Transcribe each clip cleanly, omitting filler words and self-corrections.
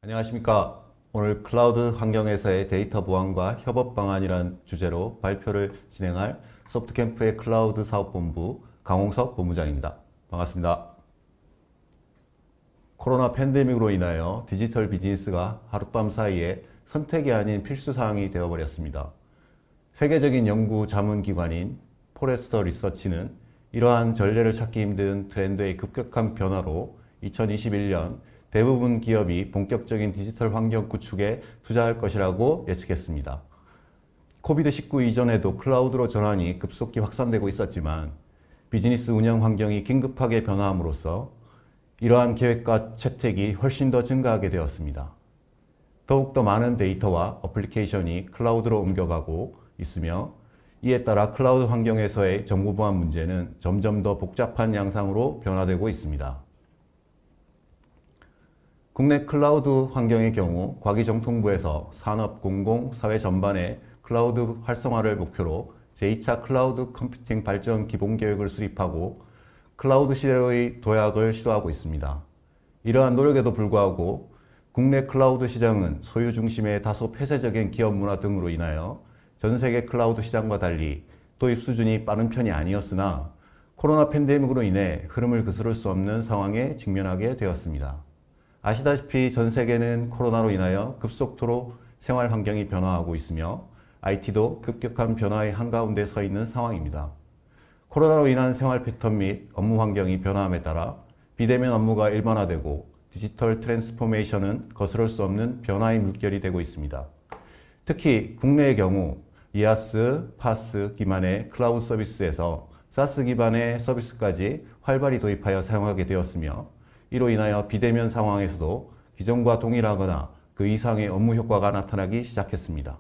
안녕하십니까. 오늘 클라우드 환경에서의 데이터 보안과 협업 방안이라는 주제로 발표를 진행할 소프트캠프의 클라우드 사업본부 강홍석 본부장입니다. 반갑습니다. 코로나 팬데믹으로 인하여 디지털 비즈니스가 하룻밤 사이에 선택이 아닌 필수 사항이 되어버렸습니다. 세계적인 연구 자문기관인 포레스터 리서치는 이러한 전례를 찾기 힘든 트렌드의 급격한 변화로 2021년 대부분 기업이 본격적인 디지털 환경 구축에 투자할 것이라고 예측했습니다. 코비드-19 이전에도 클라우드로 전환이 급속히 확산되고 있었지만 비즈니스 운영 환경이 긴급하게 변화함으로써 이러한 계획과 채택이 훨씬 더 증가하게 되었습니다. 더욱더 많은 데이터와 어플리케이션이 클라우드로 옮겨가고 있으며 이에 따라 클라우드 환경에서의 정보 보안 문제는 점점 더 복잡한 양상으로 변화되고 있습니다. 국내 클라우드 환경의 경우 과기정통부에서 산업, 공공, 사회 전반의 클라우드 활성화를 목표로 제2차 클라우드 컴퓨팅 발전 기본계획을 수립하고 클라우드 시대의 도약을 시도하고 있습니다. 이러한 노력에도 불구하고 국내 클라우드 시장은 소유 중심의 다소 폐쇄적인 기업 문화 등으로 인하여 전 세계 클라우드 시장과 달리 도입 수준이 빠른 편이 아니었으나 코로나 팬데믹으로 인해 흐름을 거스를 수 없는 상황에 직면하게 되었습니다. 아시다시피 전 세계는 코로나로 인하여 급속도로 생활 환경이 변화하고 있으며 IT도 급격한 변화의 한가운데 서 있는 상황입니다. 코로나로 인한 생활 패턴 및 업무 환경이 변화함에 따라 비대면 업무가 일반화되고 디지털 트랜스포메이션은 거스를 수 없는 변화의 물결이 되고 있습니다. 특히 국내의 경우 이아스, 파스 기반의 클라우드 서비스에서 사스 기반의 서비스까지 활발히 도입하여 사용하게 되었으며 이로 인하여 비대면 상황에서도 기존과 동일하거나 그 이상의 업무 효과가 나타나기 시작했습니다.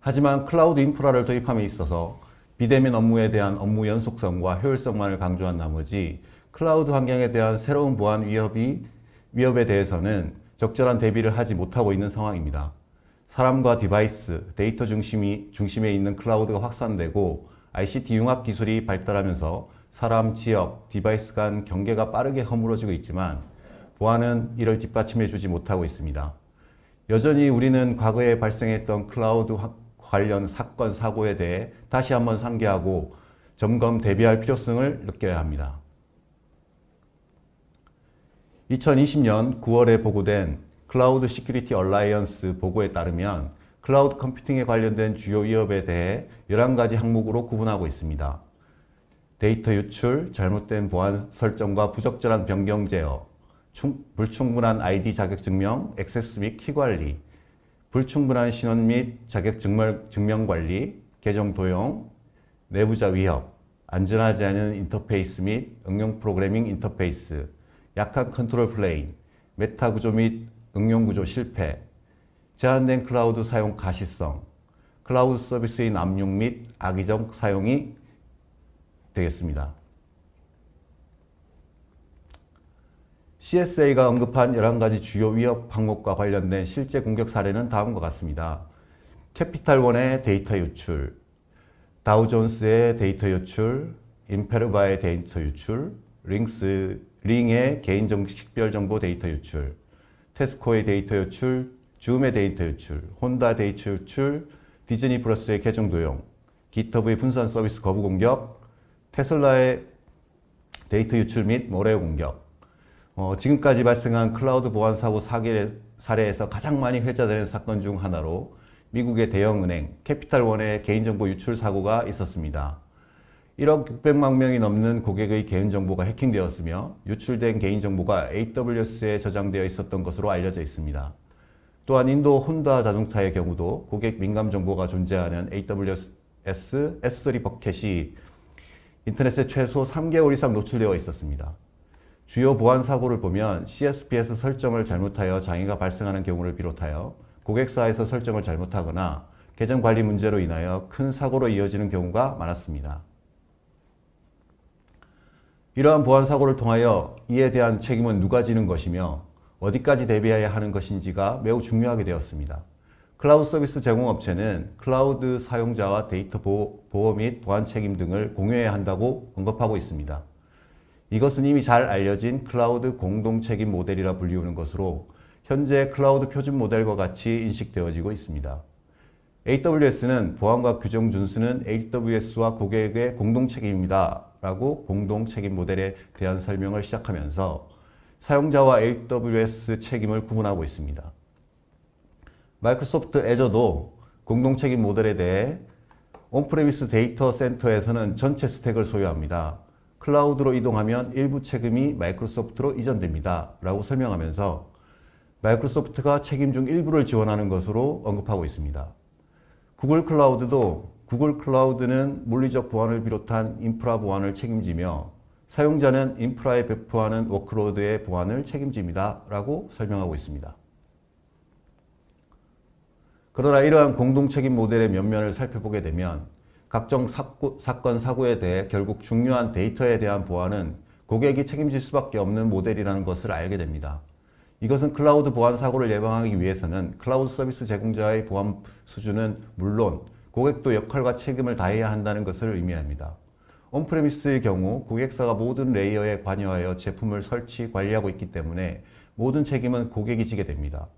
하지만 클라우드 인프라를 도입함에 있어서 비대면 업무에 대한 업무 연속성과 효율성만을 강조한 나머지 클라우드 환경에 대한 새로운 보안 위협에 대해서는 적절한 대비를 하지 못하고 있는 상황입니다. 사람과 디바이스, 데이터 중심에 있는 클라우드가 확산되고 ICT 융합 기술이 발달하면서 사람, 지역, 디바이스 간 경계가 빠르게 허물어지고 있지만 보안은 이를 뒷받침해 주지 못하고 있습니다. 여전히 우리는 과거에 발생했던 클라우드 관련 사건, 사고에 대해 다시 한번 상기하고 점검, 대비할 필요성을 느껴야 합니다. 2020년 9월에 보고된 클라우드 시큐리티 얼라이언스 보고에 따르면 클라우드 컴퓨팅에 관련된 주요 위협에 대해 11가지 항목으로 구분하고 있습니다. 데이터 유출, 잘못된 보안 설정과 부적절한 변경 제어, 불충분한 ID 자격 증명, 액세스 및 키 관리, 불충분한 신원 및 자격 증명 관리, 계정 도용, 내부자 위협, 안전하지 않은 인터페이스 및 응용 프로그래밍 인터페이스, 약한 컨트롤 플레인, 메타 구조 및 응용 구조 실패, 제한된 클라우드 사용 가시성, 클라우드 서비스의 남용 및 악의적 사용이 되겠습니다. CSA가 언급한 11가지 주요 위협 항목과 관련된 실제 공격 사례는 다음과 같습니다. 캐피탈원의 데이터 유출, 다우존스의 데이터 유출, 임페르바의 데이터 유출, 링의 개인 식별정보 데이터 유출, 테스코의 데이터 유출, 줌의 데이터 유출, 혼다 데이터 유출, 디즈니 플러스의 계정 도용, 기터브의 분산 서비스 거부 공격, 테슬라의 데이터 유출 및 모래 공격. 지금까지 발생한 클라우드 보안 사고 사례에서 가장 많이 회자되는 사건 중 하나로 미국의 대형은행 캐피탈원의 개인정보 유출 사고가 있었습니다. 1억 600만 명이 넘는 고객의 개인정보가 해킹되었으며 유출된 개인정보가 AWS에 저장되어 있었던 것으로 알려져 있습니다. 또한 인도 혼다 자동차의 경우도 고객 민감 정보가 존재하는 AWS S3 버켓이 인터넷에 최소 3개월 이상 노출되어 있었습니다. 주요 보안 사고를 보면 CSP에서 설정을 잘못하여 장애가 발생하는 경우를 비롯하여 고객사에서 설정을 잘못하거나 계정 관리 문제로 인하여 큰 사고로 이어지는 경우가 많았습니다. 이러한 보안 사고를 통하여 이에 대한 책임은 누가 지는 것이며 어디까지 대비해야 하는 것인지가 매우 중요하게 되었습니다. 클라우드 서비스 제공업체는 클라우드 사용자와 데이터 보호 및 보안 책임 등을 공유해야 한다고 언급하고 있습니다. 이것은 이미 잘 알려진 클라우드 공동책임 모델이라 불리우는 것으로 현재 클라우드 표준 모델과 같이 인식되어지고 있습니다. AWS는 보안과 규정 준수는 AWS와 고객의 공동책임입니다 라고 공동책임 모델에 대한 설명을 시작하면서 사용자와 AWS 책임을 구분하고 있습니다. 마이크로소프트 애저도 공동책임 모델에 대해 온프레미스 데이터 센터에서는 전체 스택을 소유합니다. 클라우드로 이동하면 일부 책임이 마이크로소프트로 이전됩니다 라고 설명하면서 마이크로소프트가 책임 중 일부를 지원하는 것으로 언급하고 있습니다. 구글 클라우드는 물리적 보안을 비롯한 인프라 보안을 책임지며 사용자는 인프라에 배포하는 워크로드의 보안을 책임집니다 라고 설명하고 있습니다. 그러나 이러한 공동책임 모델의 면면을 살펴보게 되면 각종 사건, 사고에 대해 결국 중요한 데이터에 대한 보안은 고객이 책임질 수밖에 없는 모델이라는 것을 알게 됩니다. 이것은 클라우드 보안 사고를 예방하기 위해서는 클라우드 서비스 제공자의 보안 수준은 물론 고객도 역할과 책임을 다해야 한다는 것을 의미합니다. 온프레미스의 경우 고객사가 모든 레이어에 관여하여 제품을 설치, 관리하고 있기 때문에 모든 책임은 고객이 지게 됩니다.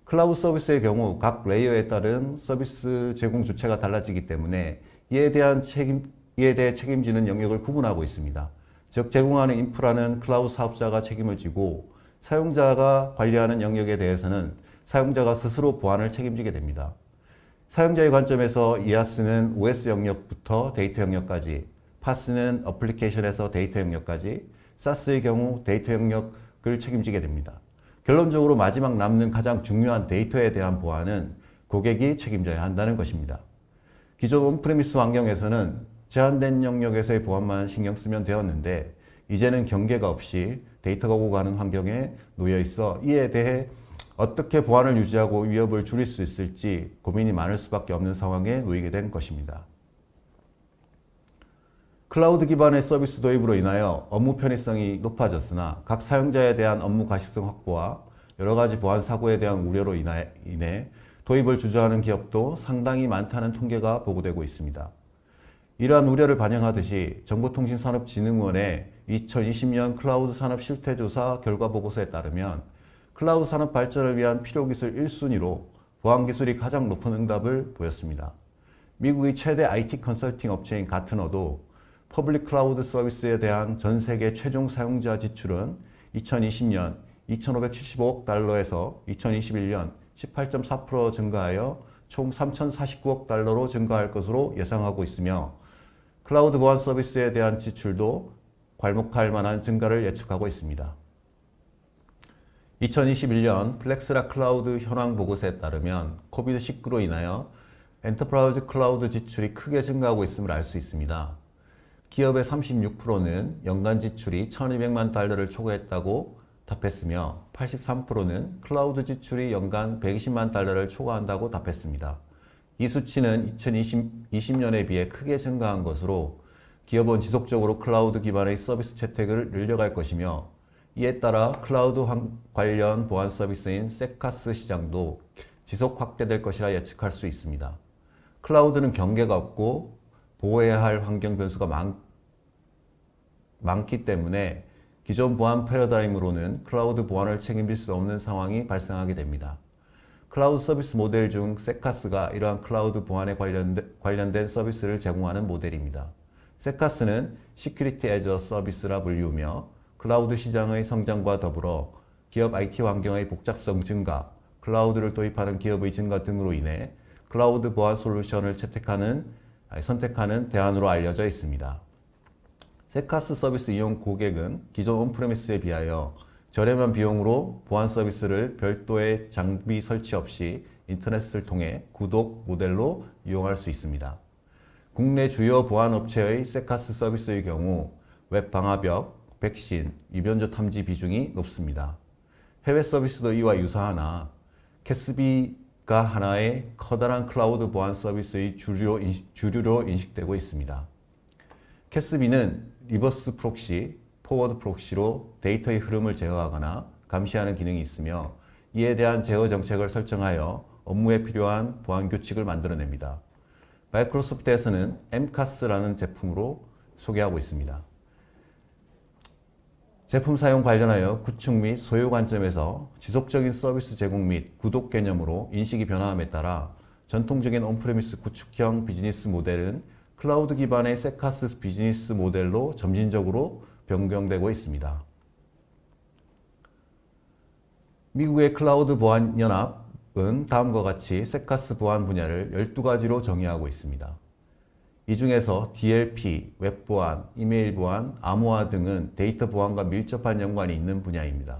클라우드 서비스의 경우 각 레이어에 따른 서비스 제공 주체가 달라지기 때문에 이에 대해 책임지는 영역을 구분하고 있습니다. 즉 제공하는 인프라는 클라우드 사업자가 책임을 지고 사용자가 관리하는 영역에 대해서는 사용자가 스스로 보안을 책임지게 됩니다. 사용자의 관점에서 IaaS는 OS 영역부터 데이터 영역까지, PaaS는 어플리케이션에서 데이터 영역까지, SaaS의 경우 데이터 영역을 책임지게 됩니다. 결론적으로 마지막 남는 가장 중요한 데이터에 대한 보안은 고객이 책임져야 한다는 것입니다. 기존 온프레미스 환경에서는 제한된 영역에서의 보안만 신경 쓰면 되었는데 이제는 경계가 없이 데이터가 오고 가는 환경에 놓여 있어 이에 대해 어떻게 보안을 유지하고 위협을 줄일 수 있을지 고민이 많을 수밖에 없는 상황에 놓이게 된 것입니다. 클라우드 기반의 서비스 도입으로 인하여 업무 편의성이 높아졌으나 각 사용자에 대한 업무 가시성 확보와 여러 가지 보안 사고에 대한 우려로 인해 도입을 주저하는 기업도 상당히 많다는 통계가 보고되고 있습니다. 이러한 우려를 반영하듯이 정보통신산업진흥원의 2020년 클라우드 산업 실태조사 결과 보고서에 따르면 클라우드 산업 발전을 위한 필요기술 1순위로 보안기술이 가장 높은 응답을 보였습니다. 미국의 최대 IT 컨설팅 업체인 가트너도 퍼블릭 클라우드 서비스에 대한 전 세계 최종 사용자 지출은 2020년 2,575억 달러에서 2021년 18.4% 증가하여 총 3,049억 달러로 증가할 것으로 예상하고 있으며 클라우드 보안 서비스에 대한 지출도 괄목할 만한 증가를 예측하고 있습니다. 2021년 플렉스라 클라우드 현황 보고서에 따르면 코비드-19로 인하여 엔터프라이즈 클라우드 지출이 크게 증가하고 있음을 알 수 있습니다. 기업의 36%는 연간 지출이 1,200만 달러를 초과했다고 답했으며 83%는 클라우드 지출이 연간 120만 달러를 초과한다고 답했습니다. 이 수치는 2020년에 비해 크게 증가한 것으로 기업은 지속적으로 클라우드 기반의 서비스 채택을 늘려갈 것이며 이에 따라 클라우드 관련 보안 서비스인 세카스 시장도 지속 확대될 것이라 예측할 수 있습니다. 클라우드는 경계가 없고 보호해야 할 환경 변수가 많기 때문에 기존 보안 패러다임으로는 클라우드 보안을 책임질 수 없는 상황이 발생하게 됩니다. 클라우드 서비스 모델 중 세카스가 이러한 클라우드 보안에 관련된 서비스를 제공하는 모델입니다. 세카스는 Security as a Service라 불리우며 클라우드 시장의 성장과 더불어 기업 IT 환경의 복잡성 증가, 클라우드를 도입하는 기업의 증가 등으로 인해 클라우드 보안 솔루션을 선택하는 대안으로 알려져 있습니다. 세카스 서비스 이용 고객은 기존 온프레미스에 비하여 저렴한 비용으로 보안 서비스를 별도의 장비 설치 없이 인터넷을 통해 구독 모델로 이용할 수 있습니다. 국내 주요 보안 업체의 세카스 서비스의 경우 웹 방화벽, 백신, 위변조 탐지 비중이 높습니다. 해외 서비스도 이와 유사하나 캐스비가 하나의 커다란 클라우드 보안 서비스의 주류로 인식되고 있습니다. 캐스비는 리버스 프록시, 포워드 프록시로 데이터의 흐름을 제어하거나 감시하는 기능이 있으며 이에 대한 제어 정책을 설정하여 업무에 필요한 보안 규칙을 만들어냅니다. 마이크로소프트에서는 MCAS라는 제품으로 소개하고 있습니다. 제품 사용 관련하여 구축 및 소유 관점에서 지속적인 서비스 제공 및 구독 개념으로 인식이 변화함에 따라 전통적인 온프레미스 구축형 비즈니스 모델은 클라우드 기반의 세카스 비즈니스 모델로 점진적으로 변경되고 있습니다. 미국의 클라우드 보안 연합은 다음과 같이 세카스 보안 분야를 12가지로 정의하고 있습니다. 이 중에서 DLP, 웹 보안, 이메일 보안, 암호화 등은 데이터 보안과 밀접한 연관이 있는 분야입니다.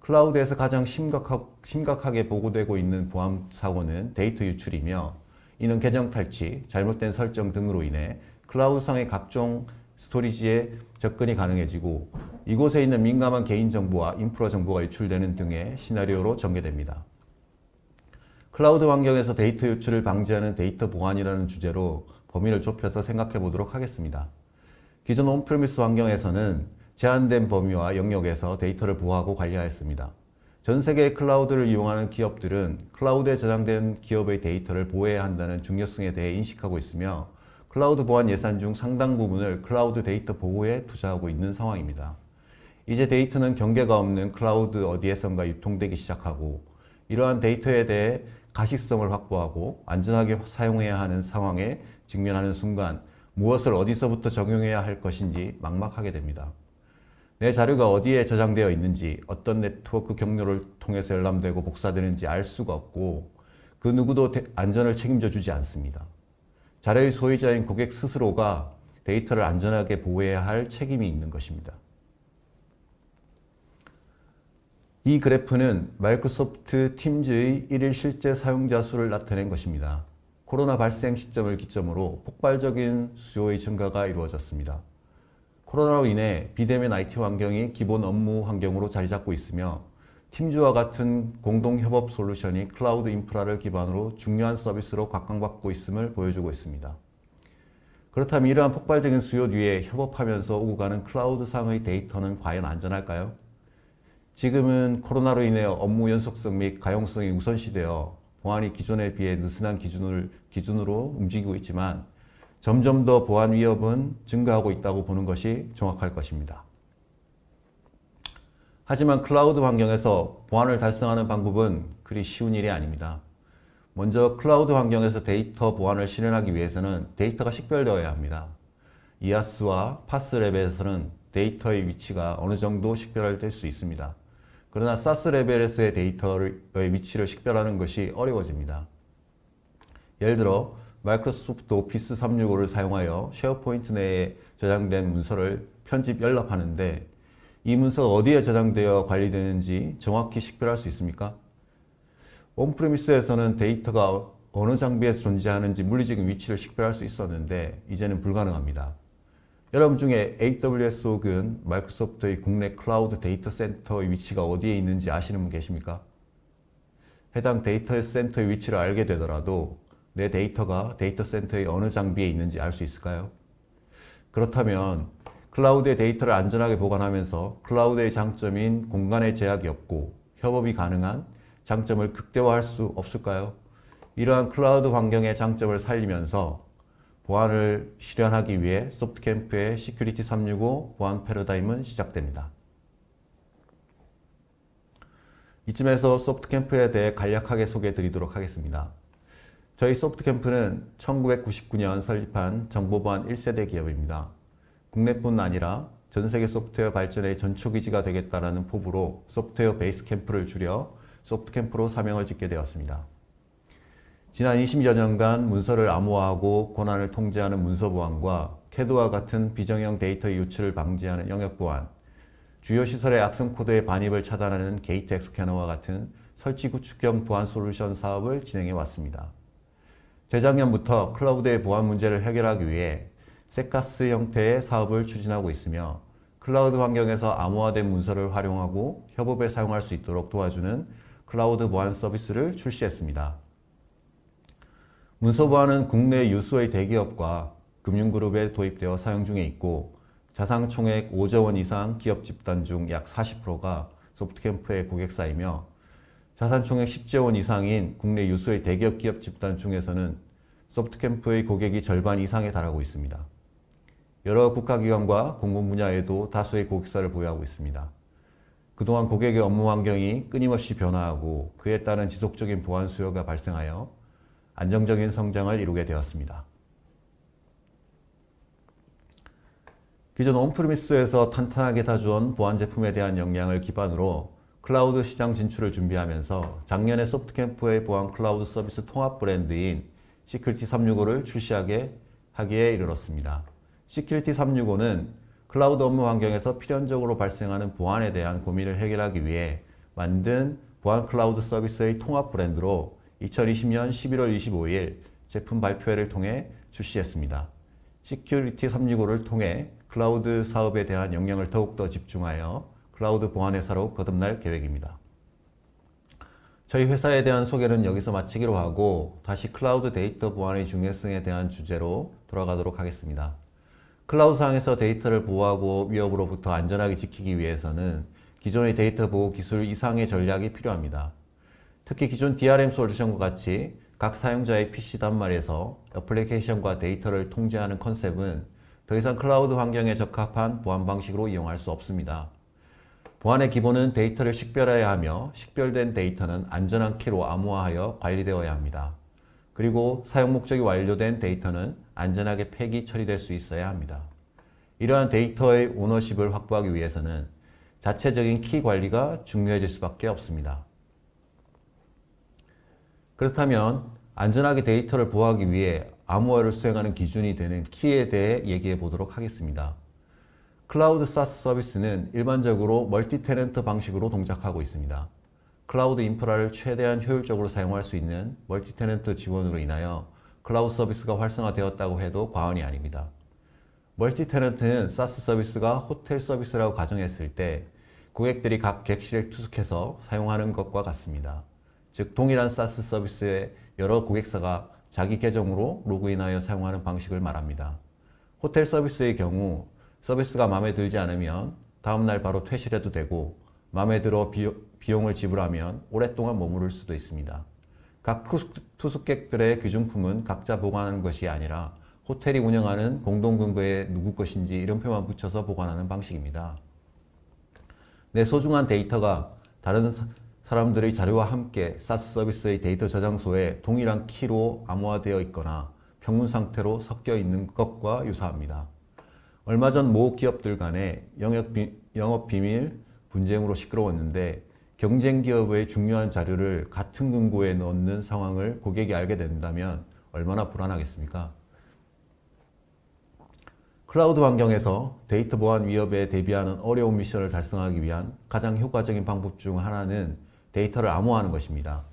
클라우드에서 가장 심각하게 보고되고 있는 보안 사고는 데이터 유출이며, 이는 계정 탈취, 잘못된 설정 등으로 인해 클라우드상의 각종 스토리지에 접근이 가능해지고 이곳에 있는 민감한 개인정보와 인프라 정보가 유출되는 등의 시나리오로 전개됩니다. 클라우드 환경에서 데이터 유출을 방지하는 데이터 보안이라는 주제로 범위를 좁혀서 생각해 보도록 하겠습니다. 기존 온프레미스 환경에서는 제한된 범위와 영역에서 데이터를 보호하고 관리하였습니다. 전 세계의 클라우드를 이용하는 기업들은 클라우드에 저장된 기업의 데이터를 보호해야 한다는 중요성에 대해 인식하고 있으며 클라우드 보안 예산 중 상당 부분을 클라우드 데이터 보호에 투자하고 있는 상황입니다. 이제 데이터는 경계가 없는 클라우드 어디에선가 유통되기 시작하고 이러한 데이터에 대해 가식성을 확보하고 안전하게 사용해야 하는 상황에 직면하는 순간 무엇을 어디서부터 적용해야 할 것인지 막막하게 됩니다. 내 자료가 어디에 저장되어 있는지, 어떤 네트워크 경로를 통해서 열람되고 복사되는지 알 수가 없고 그 누구도 안전을 책임져 주지 않습니다. 자료의 소유자인 고객 스스로가 데이터를 안전하게 보호해야 할 책임이 있는 것입니다. 이 그래프는 마이크로소프트 팀즈의 1일 실제 사용자 수를 나타낸 것입니다. 코로나 발생 시점을 기점으로 폭발적인 수요의 증가가 이루어졌습니다. 코로나로 인해 비대면 IT 환경이 기본 업무 환경으로 자리 잡고 있으며 팀즈와 같은 공동 협업 솔루션이 클라우드 인프라를 기반으로 중요한 서비스로 각광받고 있음을 보여주고 있습니다. 그렇다면 이러한 폭발적인 수요 뒤에 협업하면서 오고 가는 클라우드상의 데이터는 과연 안전할까요? 지금은 코로나로 인해 업무 연속성 및 가용성이 우선시되어 보안이 기존에 비해 느슨한 기준으로 움직이고 있지만 점점 더 보안 위협은 증가하고 있다고 보는 것이 정확할 것입니다. 하지만 클라우드 환경에서 보안을 달성하는 방법은 그리 쉬운 일이 아닙니다. 먼저 클라우드 환경에서 데이터 보안을 실현하기 위해서는 데이터가 식별되어야 합니다. 이아스와 파스 레벨에서는 데이터의 위치가 어느 정도 식별될 수 있습니다. 그러나 사스 레벨에서의 데이터의 위치를 식별하는 것이 어려워집니다. 예를 들어 마이크로소프트 오피스 365를 사용하여 쉐어포인트 내에 저장된 문서를 편집 열랍하는데 이 문서가 어디에 저장되어 관리되는지 정확히 식별할 수 있습니까? 온프레미스에서는 데이터가 어느 장비에서 존재하는지 물리적인 위치를 식별할 수 있었는데 이제는 불가능합니다. 여러분 중에 AWS 혹은 마이크로소프트의 국내 클라우드 데이터 센터의 위치가 어디에 있는지 아시는 분 계십니까? 해당 데이터 센터의 위치를 알게 되더라도 내 데이터가 데이터 센터의 어느 장비에 있는지 알 수 있을까요? 그렇다면 클라우드의 데이터를 안전하게 보관하면서 클라우드의 장점인 공간의 제약이 없고 협업이 가능한 장점을 극대화할 수 없을까요? 이러한 클라우드 환경의 장점을 살리면서 보안을 실현하기 위해 소프트캠프의 시큐리티 365 보안 패러다임은 시작됩니다. 이쯤에서 소프트캠프에 대해 간략하게 소개해 드리도록 하겠습니다. 저희 소프트캠프는 1999년 설립한 정보보안 1세대 기업입니다. 국내뿐 아니라 전 세계 소프트웨어 발전의 전초기지가 되겠다는 포부로 소프트웨어 베이스 캠프를 줄여 소프트캠프로 사명을 짓게 되었습니다. 지난 20여 년간 문서를 암호화하고 권한을 통제하는 문서보안과 캐드와 같은 비정형 데이터 유출을 방지하는 영역보안, 주요 시설의 악성 코드의 반입을 차단하는 게이트 엑스캐너와 같은 설치 구축형 보안 솔루션 사업을 진행해 왔습니다. 재작년부터 클라우드의 보안 문제를 해결하기 위해 세카스 형태의 사업을 추진하고 있으며 클라우드 환경에서 암호화된 문서를 활용하고 협업에 사용할 수 있도록 도와주는 클라우드 보안 서비스를 출시했습니다. 문서 보안은 국내 유수의 대기업과 금융그룹에 도입되어 사용 중에 있고 자산 총액 5조 원 이상 기업 집단 중 약 40%가 소프트캠프의 고객사이며 자산 총액 10조 원 이상인 국내 유수의 대기업 기업 집단 중에서는 소프트캠프의 고객이 절반 이상에 달하고 있습니다. 여러 국가기관과 공공 분야에도 다수의 고객사를 보유하고 있습니다. 그동안 고객의 업무 환경이 끊임없이 변화하고 그에 따른 지속적인 보안 수요가 발생하여 안정적인 성장을 이루게 되었습니다. 기존 온프리미스에서 탄탄하게 다져온 보안 제품에 대한 역량을 기반으로 클라우드 시장 진출을 준비하면서 작년에 소프트캠프의 보안 클라우드 서비스 통합 브랜드인 시큐리티 365를 출시하기에 이르렀습니다. 시큐리티 365는 클라우드 업무 환경에서 필연적으로 발생하는 보안에 대한 고민을 해결하기 위해 만든 보안 클라우드 서비스의 통합 브랜드로 2020년 11월 25일 제품 발표회를 통해 출시했습니다. 시큐리티 365를 통해 클라우드 사업에 대한 역량을 더욱더 집중하여 클라우드 보안 회사로 거듭날 계획입니다. 저희 회사에 대한 소개는 여기서 마치기로 하고 다시 클라우드 데이터 보안의 중요성에 대한 주제로 돌아가도록 하겠습니다. 클라우드상에서 데이터를 보호하고 위협으로부터 안전하게 지키기 위해서는 기존의 데이터 보호 기술 이상의 전략이 필요합니다. 특히 기존 DRM 솔루션과 같이 각 사용자의 PC 단말에서 애플리케이션과 데이터를 통제하는 컨셉은 더 이상 클라우드 환경에 적합한 보안 방식으로 이용할 수 없습니다. 보안의 기본은 데이터를 식별해야 하며 식별된 데이터는 안전한 키로 암호화하여 관리되어야 합니다. 그리고 사용 목적이 완료된 데이터는 안전하게 폐기 처리될 수 있어야 합니다. 이러한 데이터의 오너십을 확보하기 위해서는 자체적인 키 관리가 중요해질 수밖에 없습니다. 그렇다면 안전하게 데이터를 보호하기 위해 암호화를 수행하는 기준이 되는 키에 대해 얘기해 보도록 하겠습니다. 클라우드 사스 서비스는 일반적으로 멀티 테넌트 방식으로 동작하고 있습니다. 클라우드 인프라를 최대한 효율적으로 사용할 수 있는 멀티 테넌트 지원으로 인하여 클라우드 서비스가 활성화되었다고 해도 과언이 아닙니다. 멀티 테넌트는 사스 서비스가 호텔 서비스라고 가정했을 때 고객들이 각 객실에 투숙해서 사용하는 것과 같습니다. 즉 동일한 사스 서비스의 여러 고객사가 자기 계정으로 로그인하여 사용하는 방식을 말합니다. 호텔 서비스의 경우 서비스가 마음에 들지 않으면 다음날 바로 퇴실해도 되고 마음에 들어 비용을 지불하면 오랫동안 머무를 수도 있습니다. 각 투숙객들의 귀중품은 각자 보관하는 것이 아니라 호텔이 운영하는 공동금고에 누구 것인지 이름표만 붙여서 보관하는 방식입니다. 내 소중한 데이터가 다른 사람들의 자료와 함께 사스 서비스의 데이터 저장소에 동일한 키로 암호화되어 있거나 평문 상태로 섞여 있는 것과 유사합니다. 얼마 전 모 기업들 간의 영업 비밀 분쟁으로 시끄러웠는데 경쟁 기업의 중요한 자료를 같은 금고에 넣는 상황을 고객이 알게 된다면 얼마나 불안하겠습니까? 클라우드 환경에서 데이터 보안 위협에 대비하는 어려운 미션을 달성하기 위한 가장 효과적인 방법 중 하나는 데이터를 암호화하는 것입니다.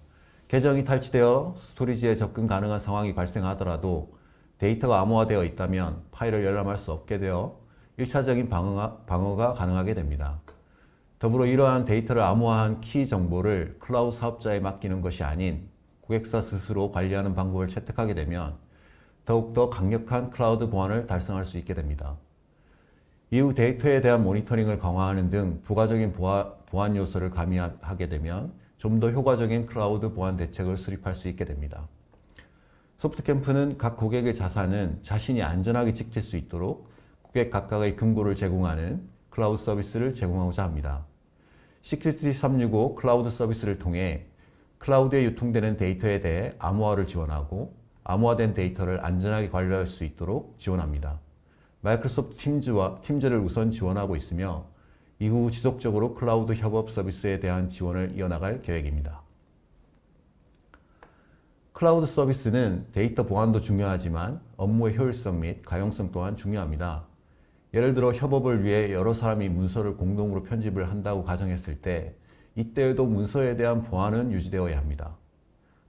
계정이 탈취되어 스토리지에 접근 가능한 상황이 발생하더라도 데이터가 암호화되어 있다면 파일을 열람할 수 없게 되어 1차적인 방어가 가능하게 됩니다. 더불어 이러한 데이터를 암호화한 키 정보를 클라우드 사업자에 맡기는 것이 아닌 고객사 스스로 관리하는 방법을 채택하게 되면 더욱더 강력한 클라우드 보안을 달성할 수 있게 됩니다. 이후 데이터에 대한 모니터링을 강화하는 등 부가적인 보안 요소를 가미하게 되면 좀 더 효과적인 클라우드 보안 대책을 수립할 수 있게 됩니다. 소프트캠프는 각 고객의 자산은 자신이 안전하게 지킬 수 있도록 고객 각각의 금고를 제공하는 클라우드 서비스를 제공하고자 합니다. 시큐리티 365 클라우드 서비스를 통해 클라우드에 유통되는 데이터에 대해 암호화를 지원하고 암호화된 데이터를 안전하게 관리할 수 있도록 지원합니다. 마이크로소프트 팀즈를 우선 지원하고 있으며 이후 지속적으로 클라우드 협업 서비스에 대한 지원을 이어나갈 계획입니다. 클라우드 서비스는 데이터 보안도 중요하지만 업무의 효율성 및 가용성 또한 중요합니다. 예를 들어 협업을 위해 여러 사람이 문서를 공동으로 편집을 한다고 가정했을 때 이때에도 문서에 대한 보안은 유지되어야 합니다.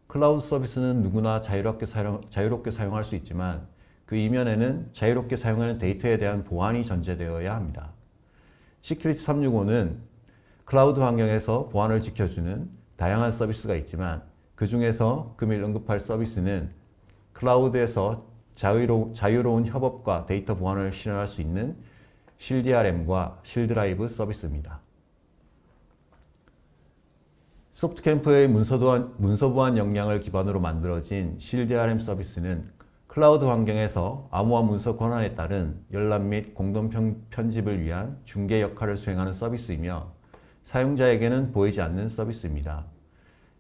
클라우드 서비스는 누구나 자유롭게 사용할 수 있지만 그 이면에는 자유롭게 사용하는 데이터에 대한 보안이 전제되어야 합니다. 시큐리티 365는 클라우드 환경에서 보안을 지켜주는 다양한 서비스가 있지만 그 중에서 금일 언급할 서비스는 클라우드에서 자유로운 협업과 데이터 보안을 실현할 수 있는 실DRM과 실드라이브 서비스입니다. 소프트캠프의 문서 보안 역량을 기반으로 만들어진 실DRM 서비스는 클라우드 환경에서 암호화 문서 권한에 따른 열람 및 공동 편집을 위한 중개 역할을 수행하는 서비스이며 사용자에게는 보이지 않는 서비스입니다.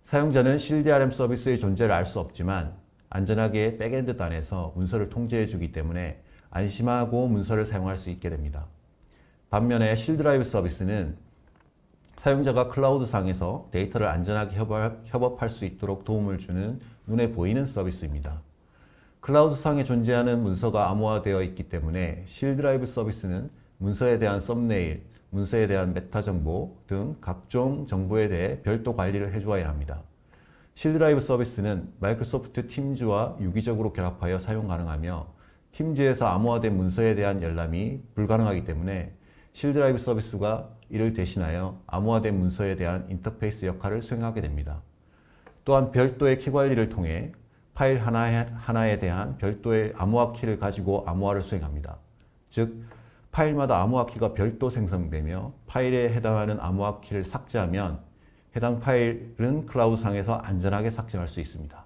사용자는 실DRM 서비스의 존재를 알 수 없지만 안전하게 백엔드 단에서 문서를 통제해 주기 때문에 안심하고 문서를 사용할 수 있게 됩니다. 반면에 실드라이브 서비스는 사용자가 클라우드상에서 데이터를 안전하게 협업할 수 있도록 도움을 주는 눈에 보이는 서비스입니다. 클라우드상에 존재하는 문서가 암호화되어 있기 때문에 실드라이브 서비스는 문서에 대한 썸네일, 문서에 대한 메타 정보 등 각종 정보에 대해 별도 관리를 해주어야 합니다. 실드라이브 서비스는 마이크로소프트 팀즈와 유기적으로 결합하여 사용 가능하며 팀즈에서 암호화된 문서에 대한 열람이 불가능하기 때문에 실드라이브 서비스가 이를 대신하여 암호화된 문서에 대한 인터페이스 역할을 수행하게 됩니다. 또한 별도의 키 관리를 통해 파일 하나에 대한 별도의 암호화 키를 가지고 암호화를 수행합니다. 즉, 파일마다 암호화 키가 별도 생성되며 파일에 해당하는 암호화 키를 삭제하면 해당 파일은 클라우드상에서 안전하게 삭제할 수 있습니다.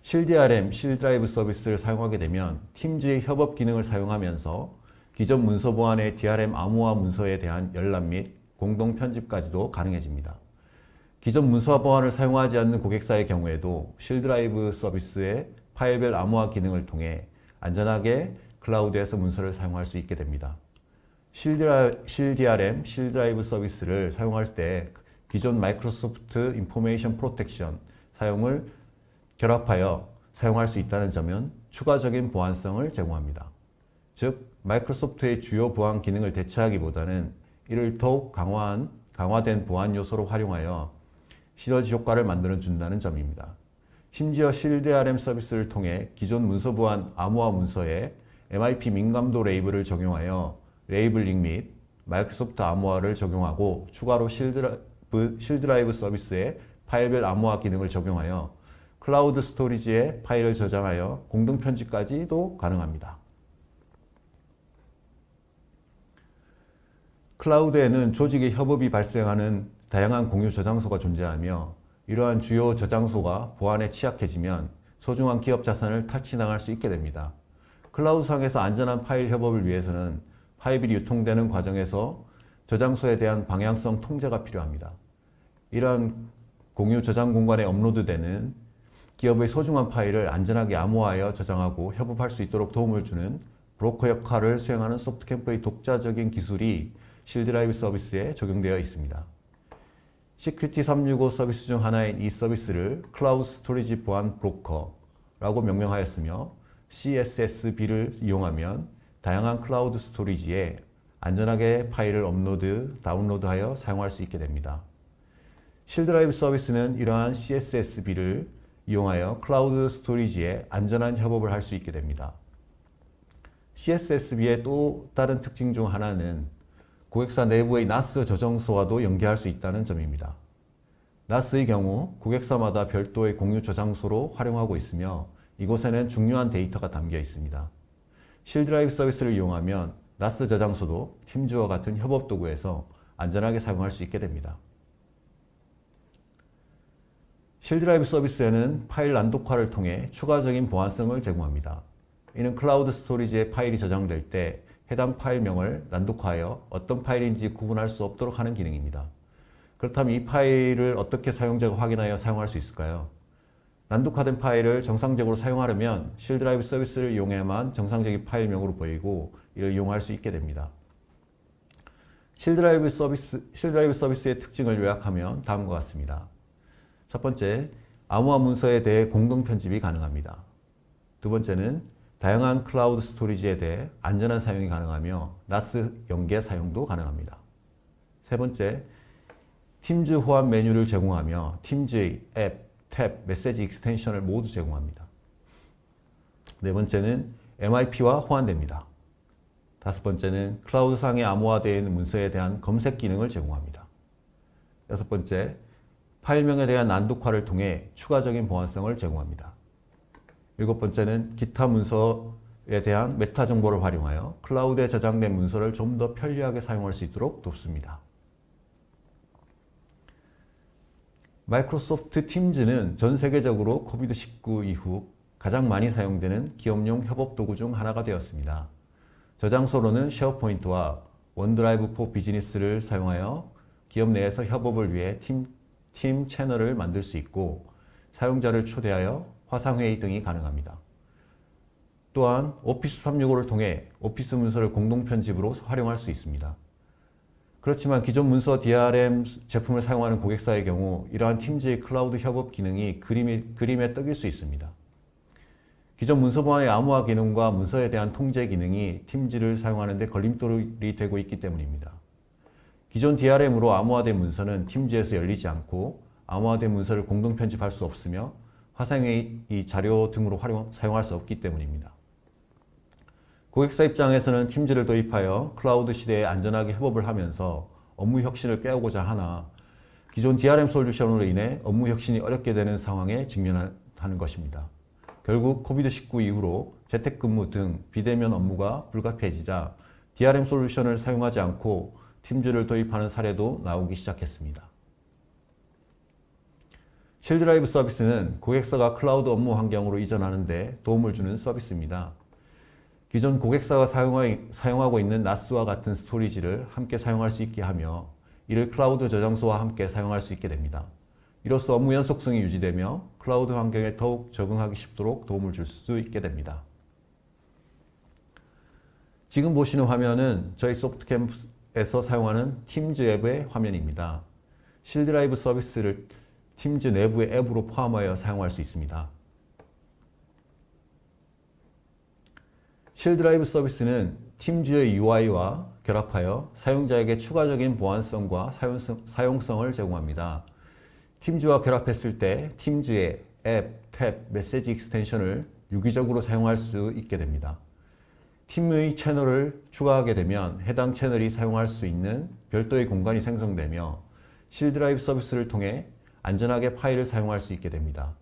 실DRM, 실드라이브 서비스를 사용하게 되면 팀즈의 협업 기능을 사용하면서 기존 문서 보안의 DRM 암호화 문서에 대한 열람 및 공동 편집까지도 가능해집니다. 기존 문서 보안을 사용하지 않는 고객사의 경우에도 실드라이브 서비스의 파일별 암호화 기능을 통해 안전하게 클라우드에서 문서를 사용할 수 있게 됩니다. 실DRM, 실드라이브 서비스를 사용할 때 기존 마이크로소프트 인포메이션 프로텍션 사용을 결합하여 사용할 수 있다는 점은 추가적인 보안성을 제공합니다. 즉, 마이크로소프트의 주요 보안 기능을 대체하기보다는 이를 더욱 강화된 보안 요소로 활용하여 시너지 효과를 만들어 준다는 점입니다. 심지어 실DRM 서비스를 통해 기존 문서 보안 암호화 문서에 MIP 민감도 레이블을 적용하여 레이블링 및 마이크로소프트 암호화를 적용하고 추가로 실드라이브 서비스에 파일별 암호화 기능을 적용하여 클라우드 스토리지에 파일을 저장하여 공동 편집까지도 가능합니다. 클라우드에는 조직의 협업이 발생하는 다양한 공유 저장소가 존재하며 이러한 주요 저장소가 보안에 취약해지면 소중한 기업 자산을 탈취당할 수 있게 됩니다. 클라우드상에서 안전한 파일 협업을 위해서는 파일이 유통되는 과정에서 저장소에 대한 방향성 통제가 필요합니다. 이러한 공유 저장 공간에 업로드되는 기업의 소중한 파일을 안전하게 암호화하여 저장하고 협업할 수 있도록 도움을 주는 브로커 역할을 수행하는 소프트캠프의 독자적인 기술이 실드라이브 서비스에 적용되어 있습니다. 시큐리티 365 서비스 중 하나인 이 서비스를 클라우드 스토리지 보안 브로커라고 명명하였으며 CSSB를 이용하면 다양한 클라우드 스토리지에 안전하게 파일을 업로드, 다운로드하여 사용할 수 있게 됩니다. 실드라이브 서비스는 이러한 CSSB를 이용하여 클라우드 스토리지에 안전한 협업을 할 수 있게 됩니다. CSSB의 또 다른 특징 중 하나는 고객사 내부의 NAS 저장소와도 연계할 수 있다는 점입니다. NAS의 경우 고객사마다 별도의 공유 저장소로 활용하고 있으며 이곳에는 중요한 데이터가 담겨 있습니다. 실드라이브 서비스를 이용하면 NAS 저장소도 팀즈와 같은 협업 도구에서 안전하게 사용할 수 있게 됩니다. 실드라이브 서비스에는 파일 난독화를 통해 추가적인 보안성을 제공합니다. 이는 클라우드 스토리지에 파일이 저장될 때 해당 파일명을 난독화하여 어떤 파일인지 구분할 수 없도록 하는 기능입니다. 그렇다면 이 파일을 어떻게 사용자가 확인하여 사용할 수 있을까요? 난독화된 파일을 정상적으로 사용하려면 실드라이브 서비스를 이용해야만 정상적인 파일명으로 보이고 이를 이용할 수 있게 됩니다. 실드라이브 서비스의 특징을 요약하면 다음과 같습니다. 첫 번째, 암호화 문서에 대해 공동 편집이 가능합니다. 두 번째는 다양한 클라우드 스토리지에 대해 안전한 사용이 가능하며 NAS 연계 사용도 가능합니다. 세 번째, 팀즈 호환 메뉴를 제공하며 팀즈의 앱, 탭, 메시지 익스텐션을 모두 제공합니다. 네 번째는 MIP와 호환됩니다. 다섯 번째는 클라우드상에 암호화되어 있는 문서에 대한 검색 기능을 제공합니다. 여섯 번째, 파일명에 대한 난독화를 통해 추가적인 보안성을 제공합니다. 일곱 번째는 기타 문서에 대한 메타 정보를 활용하여 클라우드에 저장된 문서를 좀 더 편리하게 사용할 수 있도록 돕습니다. 마이크로소프트 팀즈는 전 세계적으로 코비드-19 이후 가장 많이 사용되는 기업용 협업 도구 중 하나가 되었습니다. 저장소로는 쉐어포인트와 원드라이브 포 비즈니스를 사용하여 기업 내에서 협업을 위해 팀 채널을 만들 수 있고 사용자를 초대하여 화상회의 등이 가능합니다. 또한 오피스 365를 통해 오피스 문서를 공동 편집으로 활용할 수 있습니다. 그렇지만 기존 문서 DRM 제품을 사용하는 고객사의 경우 이러한 팀즈의 클라우드 협업 기능이 그림에 떡일 수 있습니다. 기존 문서 보안의 암호화 기능과 문서에 대한 통제 기능이 팀즈를 사용하는 데 걸림돌이 되고 있기 때문입니다. 기존 DRM으로 암호화된 문서는 팀즈에서 열리지 않고 암호화된 문서를 공동 편집할 수 없으며 화상회의 자료 등으로 사용할 수 없기 때문입니다. 고객사 입장에서는 팀즈를 도입하여 클라우드 시대에 안전하게 협업을 하면서 업무 혁신을 꾀하고자 하나 기존 DRM 솔루션으로 인해 업무 혁신이 어렵게 되는 상황에 직면하는 것입니다. 결국 코비드-19 이후로 재택근무 등 비대면 업무가 불가피해지자 DRM 솔루션을 사용하지 않고 팀즈를 도입하는 사례도 나오기 시작했습니다. 실드라이브 서비스는 고객사가 클라우드 업무 환경으로 이전하는 데 도움을 주는 서비스입니다. 기존 고객사가 사용하고 있는 나스와 같은 스토리지를 함께 사용할 수 있게 하며 이를 클라우드 저장소와 함께 사용할 수 있게 됩니다. 이로써 업무 연속성이 유지되며 클라우드 환경에 더욱 적응하기 쉽도록 도움을 줄 수 있게 됩니다. 지금 보시는 화면은 저희 소프트캠프에서 사용하는 팀즈 앱의 화면입니다. 실드라이브 서비스를 팀즈 내부의 앱으로 포함하여 사용할 수 있습니다. 실드라이브 서비스는 팀즈의 UI와 결합하여 사용자에게 추가적인 보안성과 사용성을 제공합니다. 팀즈와 결합했을 때 팀즈의 앱, 탭, 메시지 익스텐션을 유기적으로 사용할 수 있게 됩니다. 팀의 채널을 추가하게 되면 해당 채널이 사용할 수 있는 별도의 공간이 생성되며 실드라이브 서비스를 통해 안전하게 파일을 사용할 수 있게 됩니다.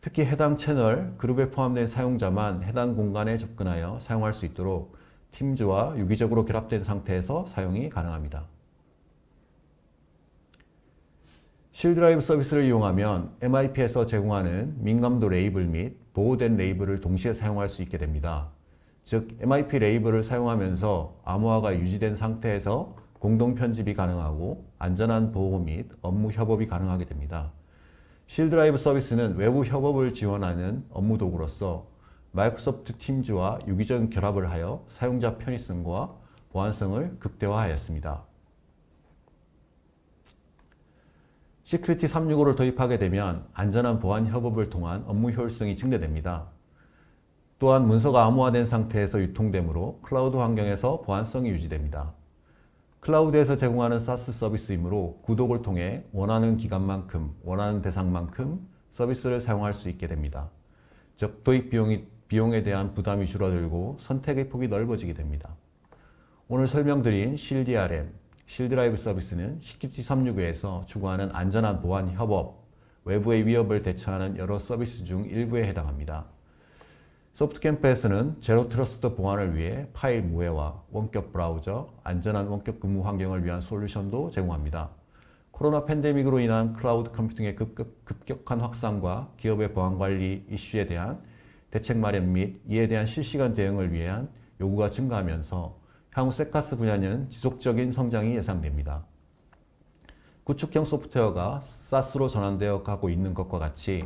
특히 해당 채널, 그룹에 포함된 사용자만 해당 공간에 접근하여 사용할 수 있도록 팀즈와 유기적으로 결합된 상태에서 사용이 가능합니다. 실드라이브 서비스를 이용하면 MIP에서 제공하는 민감도 레이블 및 보호된 레이블을 동시에 사용할 수 있게 됩니다. 즉, MIP 레이블을 사용하면서 암호화가 유지된 상태에서 공동 편집이 가능하고 안전한 보호 및 업무 협업이 가능하게 됩니다. 실드라이브 서비스는 외부 협업을 지원하는 업무 도구로서 마이크로소프트 팀즈와 유기적 결합을 하여 사용자 편의성과 보안성을 극대화하였습니다. 시큐리티 365를 도입하게 되면 안전한 보안 협업을 통한 업무 효율성이 증대됩니다. 또한 문서가 암호화된 상태에서 유통되므로 클라우드 환경에서 보안성이 유지됩니다. 클라우드에서 제공하는 SaaS 서비스이므로 구독을 통해 원하는 기간만큼, 원하는 대상만큼 서비스를 사용할 수 있게 됩니다. 즉, 도입 비용에 대한 부담이 줄어들고 선택의 폭이 넓어지게 됩니다. 오늘 설명드린 실DRM, 실드라이브 서비스는 시큐리티 365에서 추구하는 안전한 보안 협업, 외부의 위협을 대처하는 여러 서비스 중 일부에 해당합니다. 소프트캠프에서는 제로 트러스트 보안을 위해 파일 무해와 원격 브라우저, 안전한 원격 근무 환경을 위한 솔루션도 제공합니다. 코로나 팬데믹으로 인한 클라우드 컴퓨팅의 급격한 확산과 기업의 보안 관리 이슈에 대한 대책 마련 및 이에 대한 실시간 대응을 위한 요구가 증가하면서 향후 세카스 분야는 지속적인 성장이 예상됩니다. 구축형 소프트웨어가 SaaS로 전환되어 가고 있는 것과 같이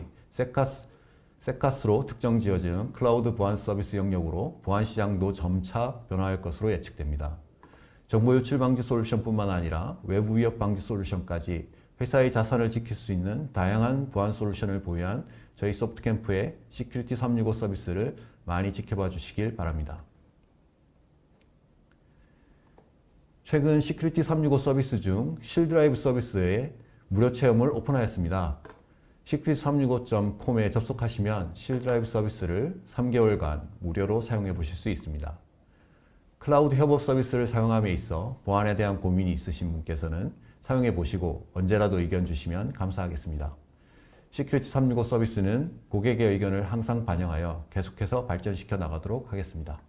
세카스로 특정 지어지는 클라우드 보안 서비스 영역으로 보안 시장도 점차 변화할 것으로 예측됩니다. 정보 유출 방지 솔루션뿐만 아니라 외부 위협 방지 솔루션까지 회사의 자산을 지킬 수 있는 다양한 보안 솔루션을 보유한 저희 소프트캠프의 시큐리티 365 서비스를 많이 지켜봐 주시길 바랍니다. 최근 시큐리티 365 서비스 중 실드라이브 서비스의 무료 체험을 오픈하였습니다. security365.com에 접속하시면 실드라이브 서비스를 3개월간 무료로 사용해 보실 수 있습니다. 클라우드 협업 서비스를 사용함에 있어 보안에 대한 고민이 있으신 분께서는 사용해 보시고 언제라도 의견 주시면 감사하겠습니다. 시큐리티365 서비스는 고객의 의견을 항상 반영하여 계속해서 발전시켜 나가도록 하겠습니다.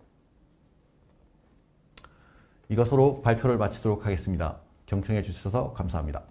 이것으로 발표를 마치도록 하겠습니다. 경청해 주셔서 감사합니다.